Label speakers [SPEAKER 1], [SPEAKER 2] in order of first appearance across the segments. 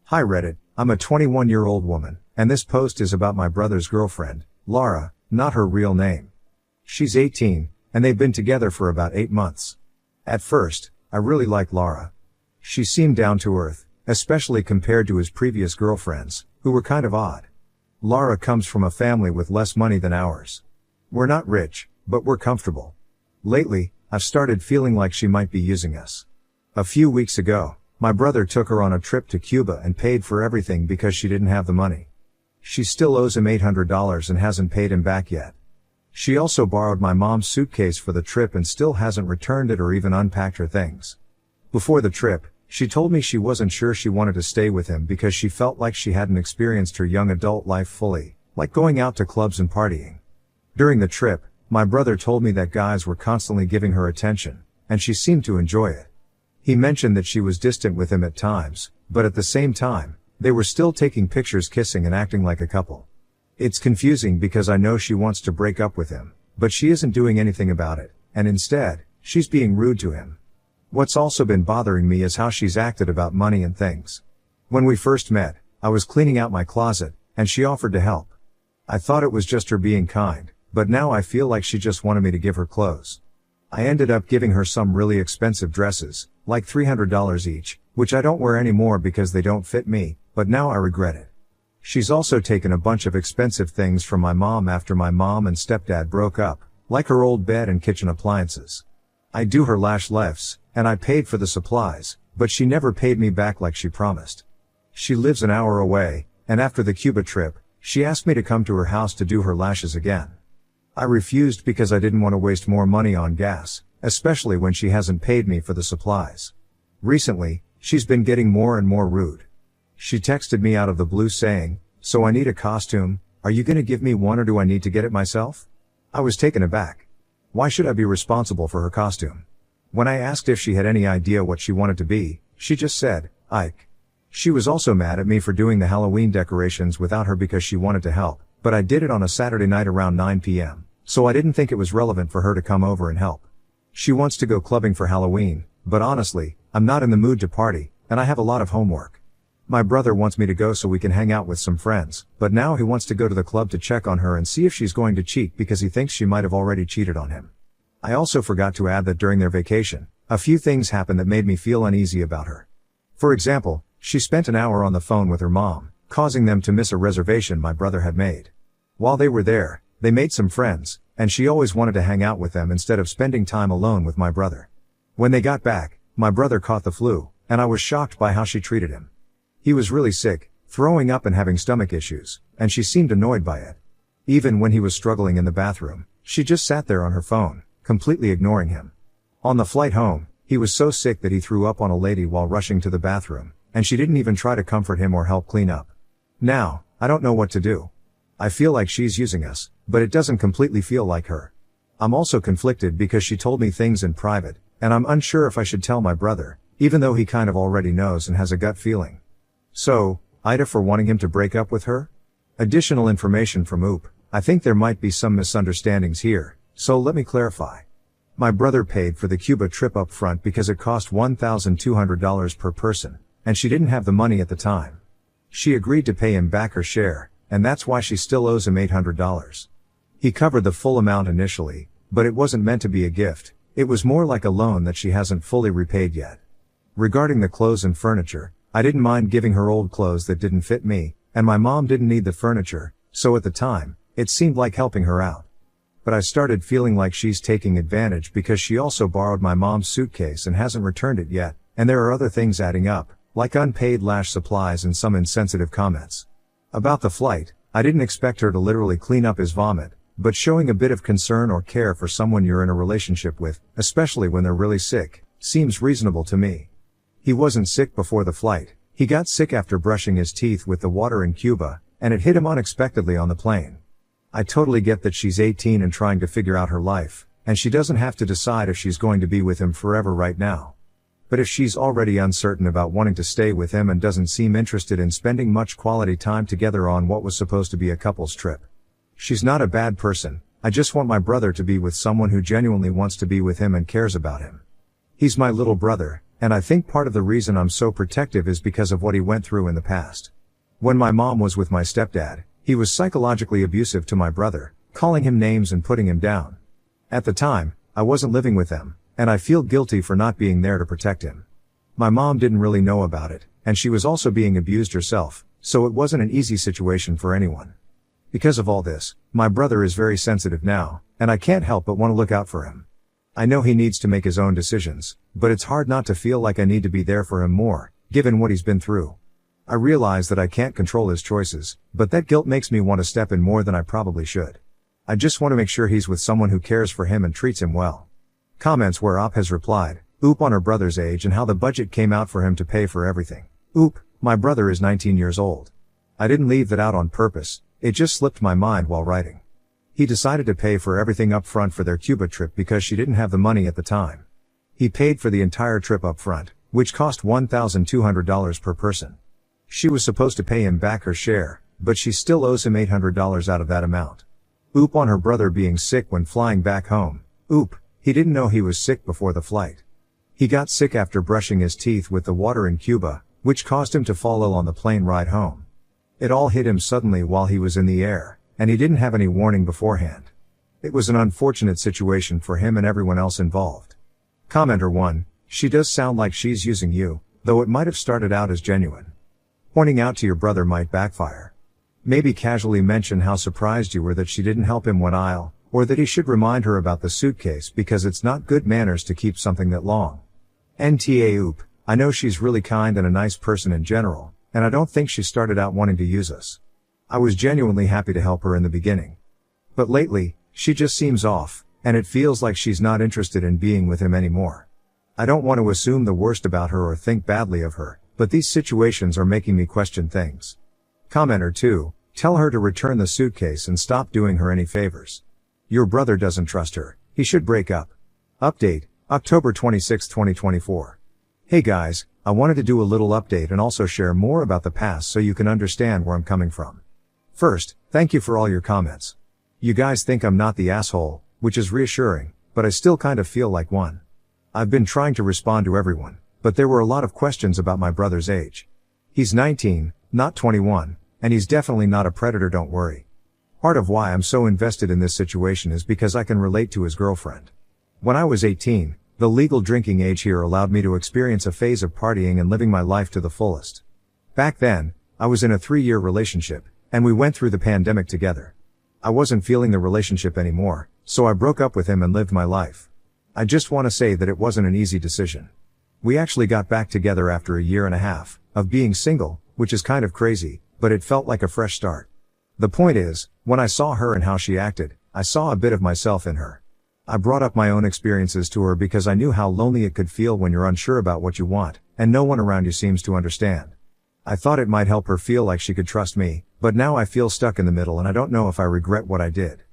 [SPEAKER 1] Hi Reddit, I'm a 21-year-old woman, and this post is about my brother's girlfriend, Laura, not her real name. She's 18, and they've been together for about 8 months. At first, I really liked Laura. She seemed down to earth, especially compared to his previous girlfriends, who were kind of odd. Laura comes from a family with less money than ours. We're not rich, but we're comfortable. Lately, I've started feeling like she might be using us. A few weeks ago, my brother took her on a trip to Cuba and paid for everything because she didn't have the money. She still owes him $800 and hasn't paid him back yet. She also borrowed my mom's suitcase for the trip and still hasn't returned it or even unpacked her things. Before the trip, she told me she wasn't sure she wanted to stay with him because she felt like she hadn't experienced her young adult life fully, like going out to clubs and partying. During the trip, my brother told me that guys were constantly giving her attention, and she seemed to enjoy it. He mentioned that she was distant with him at times, but at the same time, they were still taking pictures kissing and acting like a couple. It's confusing because I know she wants to break up with him, but she isn't doing anything about it, and instead, she's being rude to him. What's also been bothering me is how she's acted about money and things. When we first met, I was cleaning out my closet, and she offered to help. I thought it was just her being kind, but now I feel like she just wanted me to give her clothes. I ended up giving her some really expensive dresses, like $300 each, which I don't wear anymore because they don't fit me, but now I regret it. She's also taken a bunch of expensive things from my mom after my mom and stepdad broke up, like her old bed and kitchen appliances. I do her lash lifts, and I paid for the supplies, but she never paid me back like she promised. She lives an hour away, and after the Cuba trip, she asked me to come to her house to do her lashes again. I refused because I didn't want to waste more money on gas, especially when she hasn't paid me for the supplies. Recently, she's been getting more and more rude. She texted me out of the blue saying, "So I need a costume, are you gonna give me one or do I need to get it myself?" I was taken aback. Why should I be responsible for her costume? When I asked if she had any idea what she wanted to be, she just said, "Ike." She was also mad at me for doing the Halloween decorations without her because she wanted to help, but I did it on a Saturday night around 9 p.m., so I didn't think it was relevant for her to come over and help. She wants to go clubbing for Halloween, but honestly, I'm not in the mood to party, and I have a lot of homework. My brother wants me to go so we can hang out with some friends, but now he wants to go to the club to check on her and see if she's going to cheat because he thinks she might have already cheated on him. I also forgot to add that during their vacation, a few things happened that made me feel uneasy about her. For example, she spent an hour on the phone with her mom, causing them to miss a reservation my brother had made. While they were there, they made some friends, and she always wanted to hang out with them instead of spending time alone with my brother. When they got back, my brother caught the flu, and I was shocked by how she treated him. He was really sick, throwing up and having stomach issues, and she seemed annoyed by it. Even when he was struggling in the bathroom, she just sat there on her phone, completely ignoring him. On the flight home, he was so sick that he threw up on a lady while rushing to the bathroom, and she didn't even try to comfort him or help clean up. Now, I don't know what to do. I feel like she's using us, but it doesn't completely feel like her. I'm also conflicted because she told me things in private, and I'm unsure if I should tell my brother, even though he kind of already knows and has a gut feeling. So, Ida for wanting him to break up with her? Additional information from OOP. I think there might be some misunderstandings here, so let me clarify. My brother paid for the Cuba trip up front because it cost $1,200 per person, and she didn't have the money at the time. She agreed to pay him back her share, and that's why she still owes him $800. He covered the full amount initially, but it wasn't meant to be a gift, it was more like a loan that she hasn't fully repaid yet. Regarding the clothes and furniture, I didn't mind giving her old clothes that didn't fit me, and my mom didn't need the furniture, so at the time, it seemed like helping her out. But I started feeling like she's taking advantage because she also borrowed my mom's suitcase and hasn't returned it yet, and there are other things adding up, like unpaid lash supplies and some insensitive comments. About the flight, I didn't expect her to literally clean up his vomit, but showing a bit of concern or care for someone you're in a relationship with, especially when they're really sick, seems reasonable to me. He wasn't sick before the flight, he got sick after brushing his teeth with the water in Cuba, and it hit him unexpectedly on the plane. I totally get that she's 18 and trying to figure out her life, and she doesn't have to decide if she's going to be with him forever right now. But if she's already uncertain about wanting to stay with him and doesn't seem interested in spending much quality time together on what was supposed to be a couple's trip. She's not a bad person, I just want my brother to be with someone who genuinely wants to be with him and cares about him. He's my little brother, and I think part of the reason I'm so protective is because of what he went through in the past. When my mom was with my stepdad, he was psychologically abusive to my brother, calling him names and putting him down. At the time, I wasn't living with them, and I feel guilty for not being there to protect him. My mom didn't really know about it, and she was also being abused herself, so it wasn't an easy situation for anyone. Because of all this, my brother is very sensitive now, and I can't help but want to look out for him. I know he needs to make his own decisions, but it's hard not to feel like I need to be there for him more, given what he's been through. I realize that I can't control his choices, but that guilt makes me want to step in more than I probably should. I just want to make sure he's with someone who cares for him and treats him well. Comments where Op has replied, oop on her brother's age and how the budget came out for him to pay for everything. Oop, my brother is 19 years old. I didn't leave that out on purpose, it just slipped my mind while writing. He decided to pay for everything up front for their Cuba trip because she didn't have the money at the time. He paid for the entire trip up front, which cost $1,200 per person. She was supposed to pay him back her share, but she still owes him $800 out of that amount. Oop on her brother being sick when flying back home. Oop, he didn't know he was sick before the flight. He got sick after brushing his teeth with the water in Cuba, which caused him to fall ill on the plane ride home. It all hit him suddenly while he was in the air, and he didn't have any warning beforehand. It was an unfortunate situation for him and everyone else involved. Commenter 1, she does sound like she's using you, though it might have started out as genuine. Pointing out to your brother might backfire. Maybe casually mention how surprised you were that she didn't help him one aisle, or that he should remind her about the suitcase because it's not good manners to keep something that long. NTA oop, I know she's really kind and a nice person in general, and I don't think she started out wanting to use us. I was genuinely happy to help her in the beginning. But lately, she just seems off, and it feels like she's not interested in being with him anymore. I don't want to assume the worst about her or think badly of her, but these situations are making me question things. Commenter 2, tell her to return the suitcase and stop doing her any favors. Your brother doesn't trust her, he should break up. Update, October 26, 2024. Hey guys, I wanted to do a little update and also share more about the past so you can understand where I'm coming from. First, thank you for all your comments. You guys think I'm not the asshole, which is reassuring, but I still kind of feel like one. I've been trying to respond to everyone, but there were a lot of questions about my brother's age. He's 19, not 21, and he's definitely not a predator, don't worry. Part of why I'm so invested in this situation is because I can relate to his girlfriend. When I was 18, the legal drinking age here allowed me to experience a phase of partying and living my life to the fullest. Back then, I was in a 3-year relationship, and we went through the pandemic together. I wasn't feeling the relationship anymore, so I broke up with him and lived my life. I just want to say that it wasn't an easy decision. We actually got back together after a year and a half of being single, which is kind of crazy, but it felt like a fresh start. The point is, when I saw her and how she acted, I saw a bit of myself in her. I brought up my own experiences to her because I knew how lonely it could feel when you're unsure about what you want, and no one around you seems to understand. I thought it might help her feel like she could trust me, but now I feel stuck in the middle and I don't know if I regret what I did.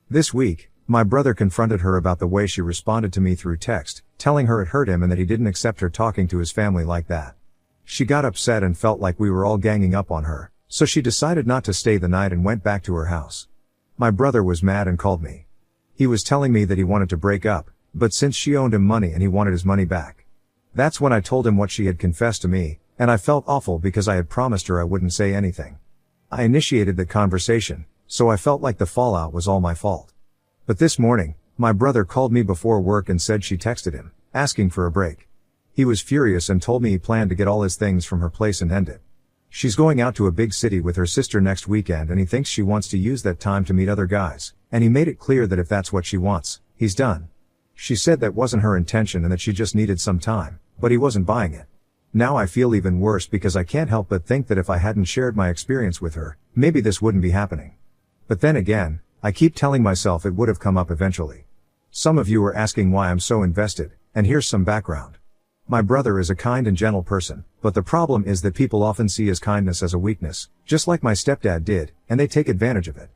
[SPEAKER 1] This week, my brother confronted her about the way she responded to me through text, telling her it hurt him and that he didn't accept her talking to his family like that. She got upset and felt like we were all ganging up on her, so she decided not to stay the night and went back to her house. My brother was mad and called me. He was telling me that he wanted to break up, but since she owed him money and he wanted his money back. That's when I told him what she had confessed to me, and I felt awful because I had promised her I wouldn't say anything. I initiated the conversation, so I felt like the fallout was all my fault. But this morning, my brother called me before work and said she texted him, asking for a break. He was furious and told me he planned to get all his things from her place and end it. She's going out to a big city with her sister next weekend and he thinks she wants to use that time to meet other guys, and he made it clear that if that's what she wants, he's done. She said that wasn't her intention and that she just needed some time, but he wasn't buying it. Now I feel even worse because I can't help but think that if I hadn't shared my experience with her, maybe this wouldn't be happening. But then again, I keep telling myself it would have come up eventually. Some of you are asking why I'm so invested, and here's some background. My brother is a kind and gentle person, but the problem is that people often see his kindness as a weakness, just like my stepdad did, and they take advantage of it.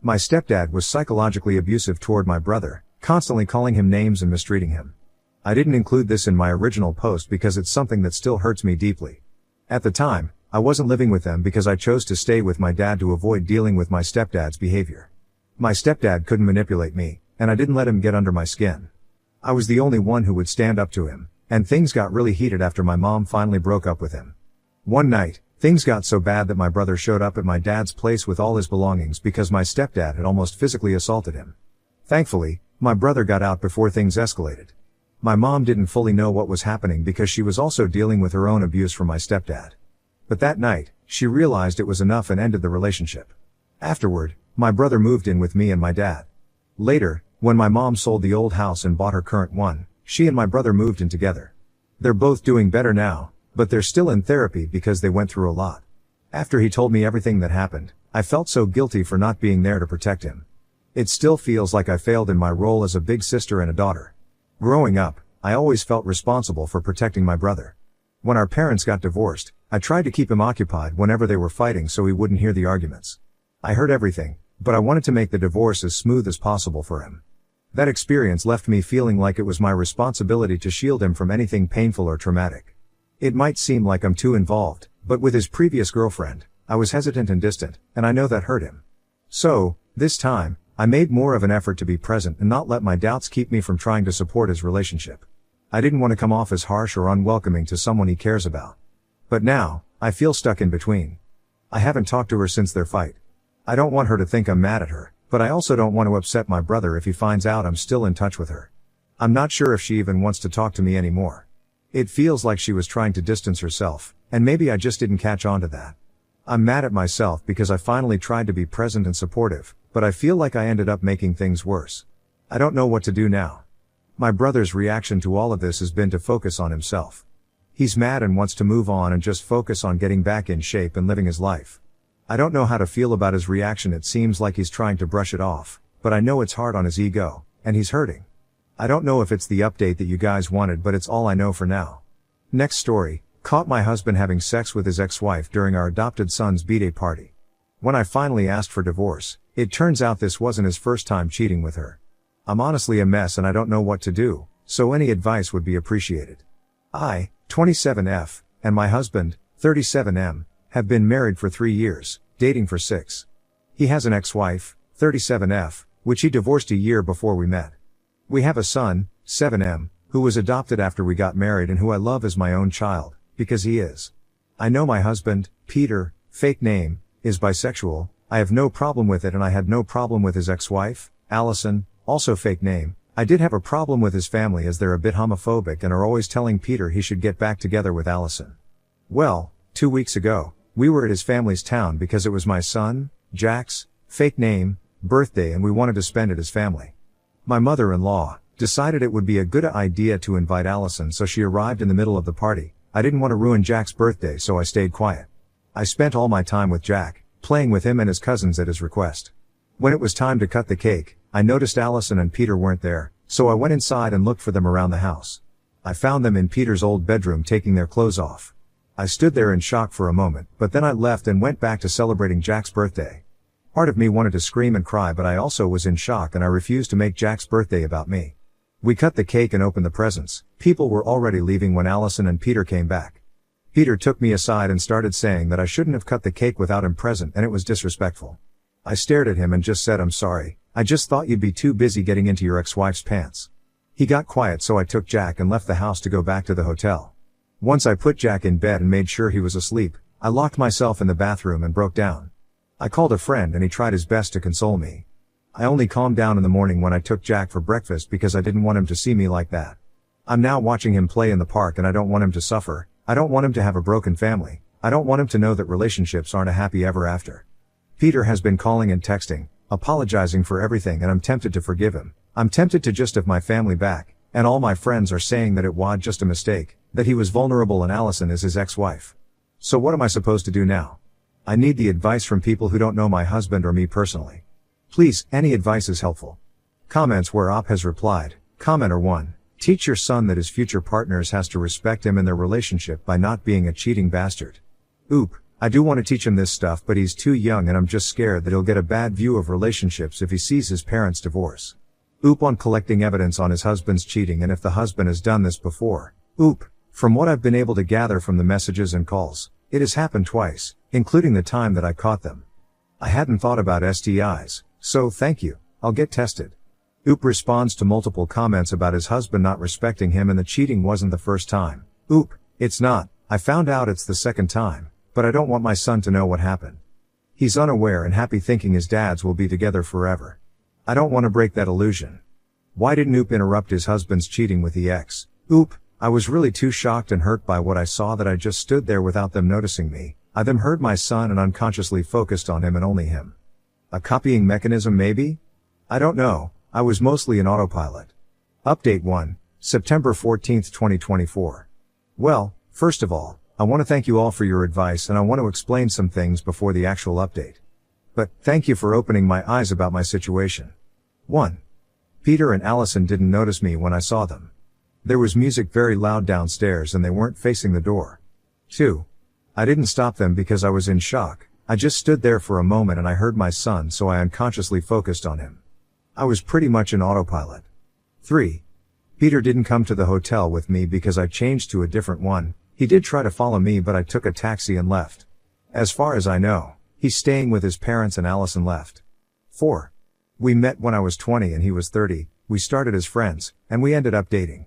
[SPEAKER 1] My stepdad was psychologically abusive toward my brother, constantly calling him names and mistreating him. I didn't include this in my original post because it's something that still hurts me deeply. At the time, I wasn't living with them because I chose to stay with my dad to avoid dealing with my stepdad's behavior. My stepdad couldn't manipulate me, and I didn't let him get under my skin. I was the only one who would stand up to him, And things got really heated after my mom finally broke up with him. One night, things got so bad that my brother showed up at my dad's place with all his belongings because my stepdad had almost physically assaulted him. Thankfully, my brother got out before things escalated. My mom didn't fully know what was happening because she was also dealing with her own abuse from my stepdad. But that night, she realized it was enough and ended the relationship. Afterward, my brother moved in with me and my dad. Later, when my mom sold the old house and bought her current one, she and my brother moved in together. They're both doing better now, but they're still in therapy because they went through a lot. After he told me everything that happened, I felt so guilty for not being there to protect him. It still feels like I failed in my role as a big sister and a daughter. Growing up, I always felt responsible for protecting my brother. When our parents got divorced, I tried to keep him occupied whenever they were fighting so he wouldn't hear the arguments. I heard everything, but I wanted to make the divorce as smooth as possible for him. That experience left me feeling like it was my responsibility to shield him from anything painful or traumatic. It might seem like I'm too involved, but with his previous girlfriend, I was hesitant and distant, and I know that hurt him. So, this time, I made more of an effort to be present and not let my doubts keep me from trying to support his relationship. I didn't want to come off as harsh or unwelcoming to someone he cares about. But now, I feel stuck in between. I haven't talked to her since their fight. I don't want her to think I'm mad at her, but I also don't want to upset my brother if he finds out I'm still in touch with her. I'm not sure if she even wants to talk to me anymore. It feels like she was trying to distance herself, and maybe I just didn't catch on to that. I'm mad at myself because I finally tried to be present and supportive, but I feel like I ended up making things worse. I don't know what to do now. My brother's reaction to all of this has been to focus on himself. He's mad and wants to move on and just focus on getting back in shape and living his life. I don't know how to feel about his reaction. It seems like he's trying to brush it off, but I know it's hard on his ego, and he's hurting. I don't know if it's the update that you guys wanted, but it's all I know for now. Next story, caught my husband having sex with his ex-wife during our adopted son's b-day party. When I finally asked for divorce, it turns out this wasn't his first time cheating with her. I'm honestly a mess and I don't know what to do, so any advice would be appreciated. I, 27F, and my husband, 37M, have been married for 3 years, dating for 6. He has an ex-wife, 37F, which he divorced a year before we met. We have a son, 7M, who was adopted after we got married and who I love as my own child, because he is. I know my husband, Peter, fake name, is bisexual. I have no problem with it, and I had no problem with his ex-wife, Allison, also fake name. I did have a problem with his family as they're a bit homophobic and are always telling Peter he should get back together with Allison. Well, 2 weeks ago, we were at his family's town because it was my son, Jack's, fake name, birthday, and we wanted to spend it as family. My mother-in-law decided it would be a good idea to invite Allison, so she arrived in the middle of the party. I didn't want to ruin Jack's birthday, so I stayed quiet. I spent all my time with Jack, playing with him and his cousins at his request. When it was time to cut the cake, I noticed Allison and Peter weren't there, so I went inside and looked for them around the house. I found them in Peter's old bedroom taking their clothes off. I stood there in shock for a moment, but then I left and went back to celebrating Jack's birthday. Part of me wanted to scream and cry, but I also was in shock and I refused to make Jack's birthday about me. We cut the cake and opened the presents. People were already leaving when Allison and Peter came back. Peter took me aside and started saying that I shouldn't have cut the cake without him present and it was disrespectful. I stared at him and just said, "I'm sorry. I just thought you'd be too busy getting into your ex-wife's pants." He got quiet, so I took Jack and left the house to go back to the hotel. Once I put Jack in bed and made sure he was asleep, I locked myself in the bathroom and broke down. I called a friend and he tried his best to console me. I only calmed down in the morning when I took Jack for breakfast because I didn't want him to see me like that. I'm now watching him play in the park and I don't want him to suffer. I don't want him to have a broken family. I don't want him to know that relationships aren't a happy ever after. Peter has been calling and texting, apologizing for everything, and I'm tempted to forgive him. I'm tempted to just have my family back, and all my friends are saying that it was just a mistake, that he was vulnerable and Allison is his ex-wife. So what am I supposed to do now? I need the advice from people who don't know my husband or me personally. Please, any advice is helpful. Comments where Op has replied. Commenter 1. Teach your son that his future partners has to respect him in their relationship by not being a cheating bastard. Oop. I do want to teach him this stuff, but he's too young and I'm just scared that he'll get a bad view of relationships if he sees his parents divorce. Oop on collecting evidence on his husband's cheating and if the husband has done this before. Oop. From what I've been able to gather from the messages and calls, it has happened twice, including the time that I caught them. I hadn't thought about STIs, so thank you. I'll get tested. Oop responds to multiple comments about his husband not respecting him and the cheating wasn't the first time. Oop, it's not, I found out it's the second time, but I don't want my son to know what happened. He's unaware and happy thinking his dads will be together forever. I don't want to break that illusion. Why didn't Oop interrupt his husband's cheating with the ex? Oop, I was really too shocked and hurt by what I saw that I just stood there without them noticing me. I then heard my son and unconsciously focused on him and only him. A copying mechanism maybe? I don't know, I was mostly in autopilot. Update 1, September 14, 2024. Well, first of all, I want to thank you all for your advice and I want to explain some things before the actual update. But, thank you for opening my eyes about my situation. 1. Peter and Allison didn't notice me when I saw them. There was music very loud downstairs and they weren't facing the door. 2. I didn't stop them because I was in shock, I just stood there for a moment and I heard my son so I unconsciously focused on him. I was pretty much in autopilot. 3. Peter didn't come to the hotel with me because I changed to a different one. He did try to follow me but I took a taxi and left. As far as I know, he's staying with his parents and Allison left. 4. We met when I was 20 and he was 30, we started as friends, and we ended up dating.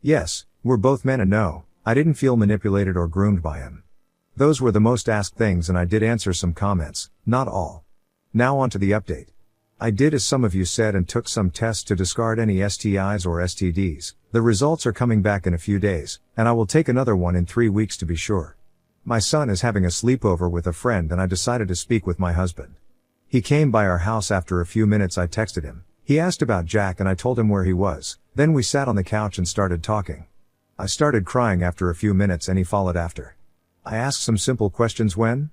[SPEAKER 1] Yes, we're both men and no, I didn't feel manipulated or groomed by him. Those were the most asked things and I did answer some comments, not all. Now on to the update. I did as some of you said and took some tests to discard any STIs or STDs. The results are coming back in a few days, and I will take another one in 3 weeks to be sure. My son is having a sleepover with a friend and I decided to speak with my husband. He came by our house after a few minutes. I texted him. He asked about Jack and I told him where he was. Then we sat on the couch and started talking. I started crying after a few minutes and he followed after. I asked some simple questions: when?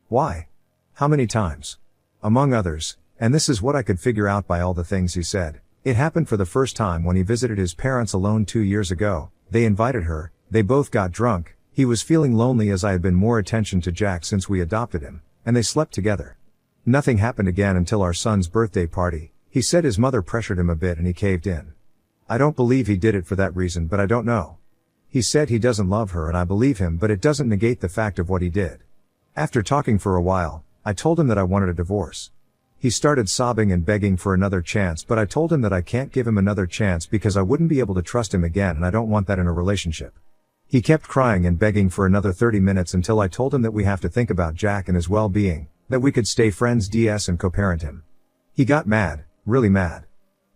[SPEAKER 1] Why? How many times? Among others, and this is what I could figure out by all the things he said. It happened for the first time when he visited his parents alone 2 years ago. They invited her, they both got drunk, he was feeling lonely as I had been more attention to Jack since we adopted him, and they slept together. Nothing happened again until our son's birthday party. He said his mother pressured him a bit and he caved in. I don't believe he did it for that reason, but I don't know. He said he doesn't love her and I believe him, but it doesn't negate the fact of what he did. After talking for a while, I told him that I wanted a divorce. He started sobbing and begging for another chance, but I told him that I can't give him another chance because I wouldn't be able to trust him again and I don't want that in a relationship. He kept crying and begging for another 30 minutes until I told him that we have to think about Jack and his well-being, that we could stay friends DS and co-parent him. He got mad, really mad.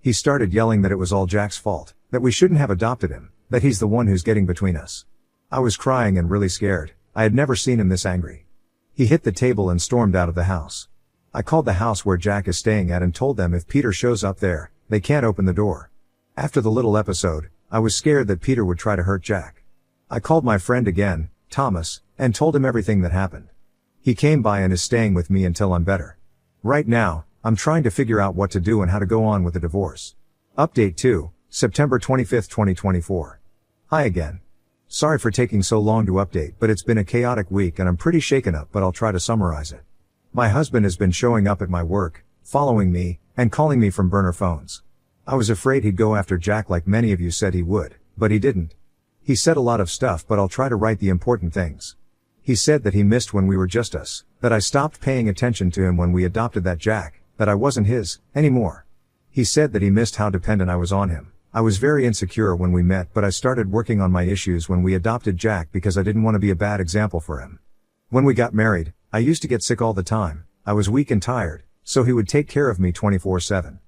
[SPEAKER 1] He started yelling that it was all Jack's fault, that we shouldn't have adopted him, that he's the one who's getting between us. I was crying and really scared. I had never seen him this angry. He hit the table and stormed out of the house. I called the house where Jack is staying at and told them if Peter shows up there, they can't open the door. After the little episode, I was scared that Peter would try to hurt Jack. I called my friend again, Thomas, and told him everything that happened. He came by and is staying with me until I'm better. Right now, I'm trying to figure out what to do and how to go on with the divorce. Update 2, September 25, 2024. Hi again. Sorry for taking so long to update, but it's been a chaotic week and I'm pretty shaken up, but I'll try to summarize it. My husband has been showing up at my work, following me, and calling me from burner phones. I was afraid he'd go after Jack like many of you said he would, but he didn't. He said a lot of stuff, but I'll try to write the important things. He said that he missed when we were just us, that I stopped paying attention to him when we adopted that Jack, that I wasn't his, anymore. He said that he missed how dependent I was on him. I was very insecure when we met, but I started working on my issues when we adopted Jack because I didn't want to be a bad example for him. When we got married, I used to get sick all the time. I was weak and tired, so he would take care of me 24/7.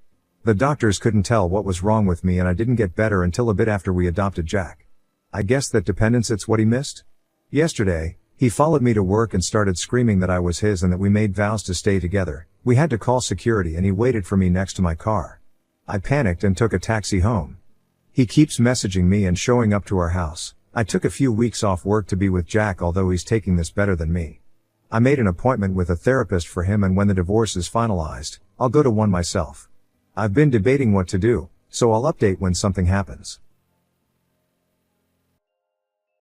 [SPEAKER 1] The doctors couldn't tell what was wrong with me and I didn't get better until a bit after we adopted Jack. I guess that dependence, it's what he missed? Yesterday, he followed me to work and started screaming that I was his and that we made vows to stay together. We had to call security and he waited for me next to my car. I panicked and took a taxi home. He keeps messaging me and showing up to our house. I took a few weeks off work to be with Jack, although he's taking this better than me. I made an appointment with a therapist for him, and when the divorce is finalized, I'll go to one myself. I've been debating what to do, so I'll update when something happens.